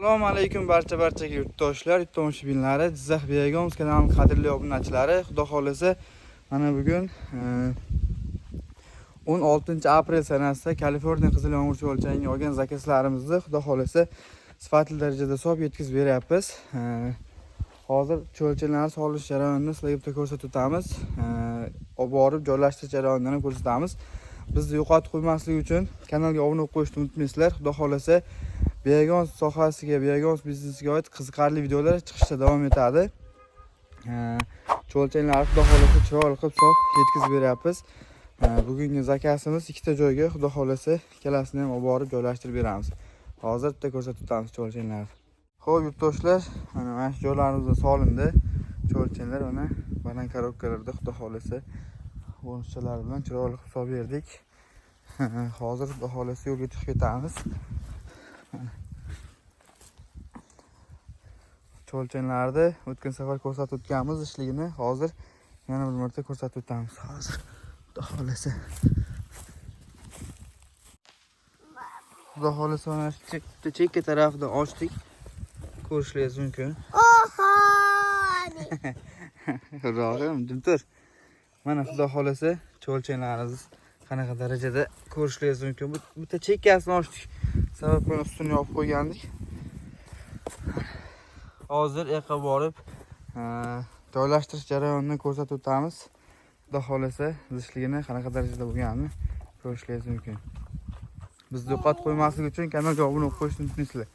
Assalomu alaykum barcha yurtdoshlar, tomoshabinlar, Jizzax Begoms kanalining qadrli obunachilari. Xudo xolasa, mana bugun 16-aprel sanasida Kaliforniya qizil yomg'irchi o'lchamiga olgan zakazlarimizni xudo xolasa sifatli darajada hisob yetkazib beryapmiz. Hozir cho'lchanlar solish jarayonini sizlarga bitta ko'rsatib o'tamiz. Olib borib joylashtirish jarayonini ham ko'rsatamiz. Bizni yo'qotib qo'ymaslik uchun kanalga obuna bo'lib qo'yishni unutmaysizlar. Xudo xolasa Begoms sohasiga, Begoms biznesiga oid qiziqarli videolar chiqishda davom etadi. Cho'lchanlarni xudo xolasa chiroyli qilib hisob yetkazib beryapmiz. Bugungi zakasimiz ikkita joyga, xudo xolasa ikkalasini ham olib borib joylashtirib beramiz. Hozir bitta ko'rsatib o'tamiz cho'lchanlarni. Xo'p, yurtdoshlar, mana shu joylarimizga solindi. Cho'lchanlar mana banan korobkalarda xudo xolasa o'rinchalar bilan chiroyli qilib hisob berdik. Hozir xudo xolasa yo'lga chiqib ketamiz. Cho'lchanlarni o'tgan safar ko'rsatib o'tganmiz ishligini hozir yana bir marta ko'rsatib o'tamiz. Hozir xudo xolasa. Xudo xolasa mana shu chekka tarafida ochdik. Ko'rishingiz mumkin. Ro'g'im, tur. Mana xudo xolasa cho'lchanlarimiz qanaqa darajada ko'rishingiz mumkin. Bitta chekkasini ochdik. Sababini ustini yopib qo'ygandik. Hozir yoqqa borib joylashtirish jarayonini ko'rsatib o'tamiz. Xudo xolasa zishligini qanaqa darajada bo'lganini ko'rishingiz mumkin. Bizni yo'qotib qo'ymaslik uchun kanalga obuna bo'lib qo'yishni unutmaysizlar.